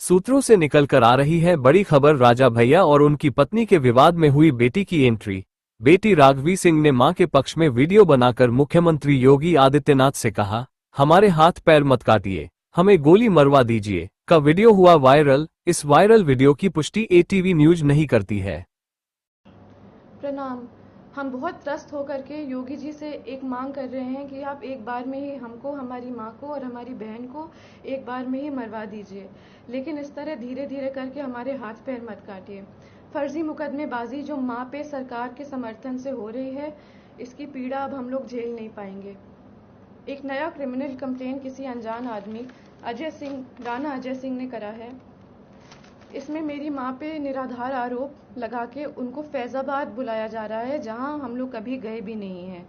सूत्रों से निकल कर आ रही है बड़ी खबर। राजा भैया और उनकी पत्नी के विवाद में हुई बेटी की एंट्री। बेटी राघवी सिंह ने मां के पक्ष में वीडियो बनाकर मुख्यमंत्री योगी आदित्यनाथ से कहा, हमारे हाथ पैर मत काटिए, हमें गोली मरवा दीजिए का वीडियो हुआ वायरल। इस वायरल वीडियो की पुष्टि एटीवी न्यूज नहीं करती है। प्रणाम। हम बहुत त्रस्त होकर के योगी जी से एक मांग कर रहे हैं कि आप एक बार में ही हमको, हमारी माँ को और हमारी बहन को एक बार में ही मरवा दीजिए, लेकिन इस तरह धीरे धीरे करके हमारे हाथ पैर मत काटिए। फर्जी मुकदमेबाजी जो माँ पे सरकार के समर्थन से हो रही है, इसकी पीड़ा अब हम लोग झेल नहीं पाएंगे। एक नया क्रिमिनल कंप्लेंट किसी अनजान आदमी राणा अजय सिंह ने करा है। इसमें मेरी माँ पे निराधार आरोप लगा के उनको फैजाबाद बुलाया जा रहा है, जहां हम लोग कभी गए भी नहीं हैं।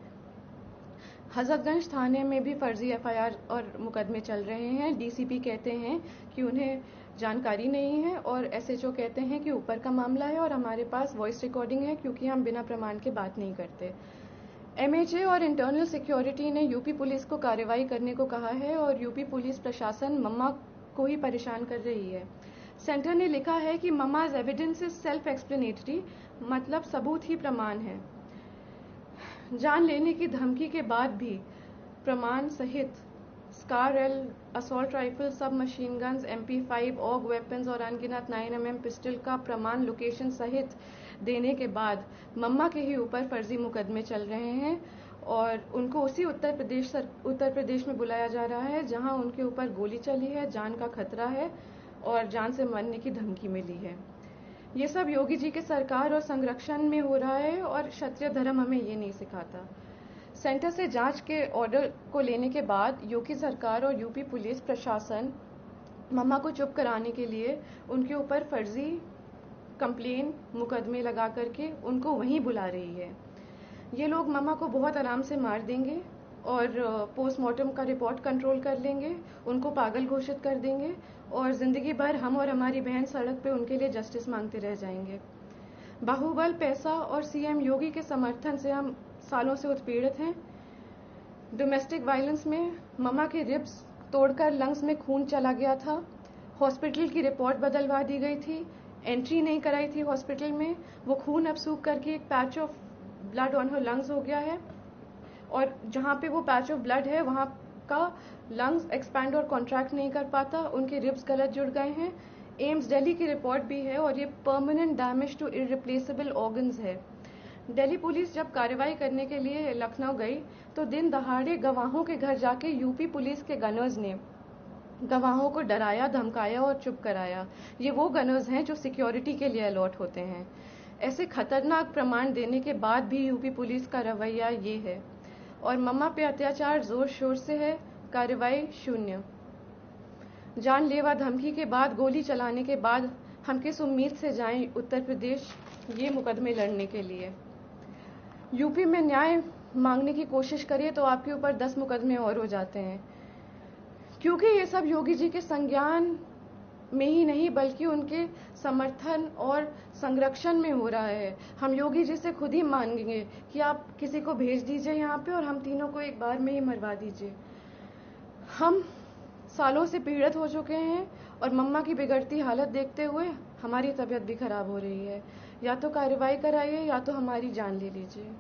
हजरतगंज थाने में भी फर्जी एफआईआर और मुकदमे चल रहे हैं। डीसीपी कहते हैं कि उन्हें जानकारी नहीं है और एसएचओ कहते हैं कि ऊपर का मामला है और हमारे पास वॉइस रिकॉर्डिंग है, क्योंकि हम बिना प्रमाण के बात नहीं करते। एमएचए और इंटरनल सिक्योरिटी ने यूपी पुलिस को कार्रवाई करने को कहा है और यूपी पुलिस प्रशासन मम्मा को ही परेशान कर रही है। सेंटर ने लिखा है कि mamma's evidence is self explanatory, मतलब सबूत ही प्रमाण है। जान लेने की धमकी के बाद भी प्रमाण सहित SCAR L, assault rifle, sub machine guns, MP5, AUG weapons और अनगिनत 9mm पिस्टल का प्रमाण लोकेशन सहित देने के बाद मम्मा के ही ऊपर फर्जी मुकदमे चल रहे हैं और उनको उसी उत्तर प्रदेश में बुलाया जा रहा है जहां उनके ऊपर गोली चली है, जान का खतरा है और जान से मरने की धमकी मिली है। ये सब योगी जी के सरकार और संरक्षण में हो रहा है और क्षत्रिय धर्म हमें ये नहीं सिखाता। सेंटर से जांच के ऑर्डर को लेने के बाद योगी सरकार और यूपी पुलिस प्रशासन मम्मा को चुप कराने के लिए उनके ऊपर फर्जी कंप्लेन मुकदमे लगा करके उनको वहीं बुला रही है। ये लोग मम्मा को बहुत आराम से मार देंगे और पोस्टमार्टम का रिपोर्ट कंट्रोल कर लेंगे, उनको पागल घोषित कर देंगे और जिंदगी भर हम और हमारी बहन सड़क पे उनके लिए जस्टिस मांगते रह जाएंगे। बाहुबल, पैसा और सीएम योगी के समर्थन से हम सालों से उत्पीड़ित हैं। डोमेस्टिक वायलेंस में मम्मा के रिब्स तोड़कर लंग्स में खून चला गया था। हॉस्पिटल की रिपोर्ट बदलवा दी गई थी, एंट्री नहीं कराई थी हॉस्पिटल में। वो खून अब सूख करके एक patch of blood on her lungs हो गया है और जहाँ पे वो पैच ऑफ ब्लड है वहाँ का लंग्स एक्सपैंड और कॉन्ट्रैक्ट नहीं कर पाता, उनके रिब्स गलत जुड़ गए हैं। एम्स दिल्ली की रिपोर्ट भी है और ये permanent damage to irreplaceable organs है। दिल्ली पुलिस जब कार्रवाई करने के लिए लखनऊ गई तो दिन दहाड़े गवाहों के घर जाके यूपी पुलिस के गनर्स ने गवाहों को डराया, धमकाया और चुप कराया। ये वो गनर्स हैं जो सिक्योरिटी के लिए अलॉट होते हैं। ऐसे खतरनाक प्रमाण देने के बाद भी यूपी पुलिस का रवैया ये है और मम्मा पे अत्याचार जोर शोर से है, कार्रवाई शून्य। जानलेवा धमकी के बाद, गोली चलाने के बाद हम किस उम्मीद से जाएं उत्तर प्रदेश ये मुकदमे लड़ने के लिए। यूपी में न्याय मांगने की कोशिश करिए तो आपके ऊपर 10 मुकदमे और हो जाते हैं, क्योंकि ये सब योगी जी के संज्ञान में ही नहीं बल्कि उनके समर्थन और संरक्षण में हो रहा है। हम योगी जी से खुद ही मांगेंगे कि आप किसी को भेज दीजिए यहाँ पे और हम तीनों को एक बार में ही मरवा दीजिए। हम सालों से पीड़ित हो चुके हैं और मम्मा की बिगड़ती हालत देखते हुए हमारी तबीयत भी खराब हो रही है। या तो कार्रवाई कराइए या तो हमारी जान ले लीजिए।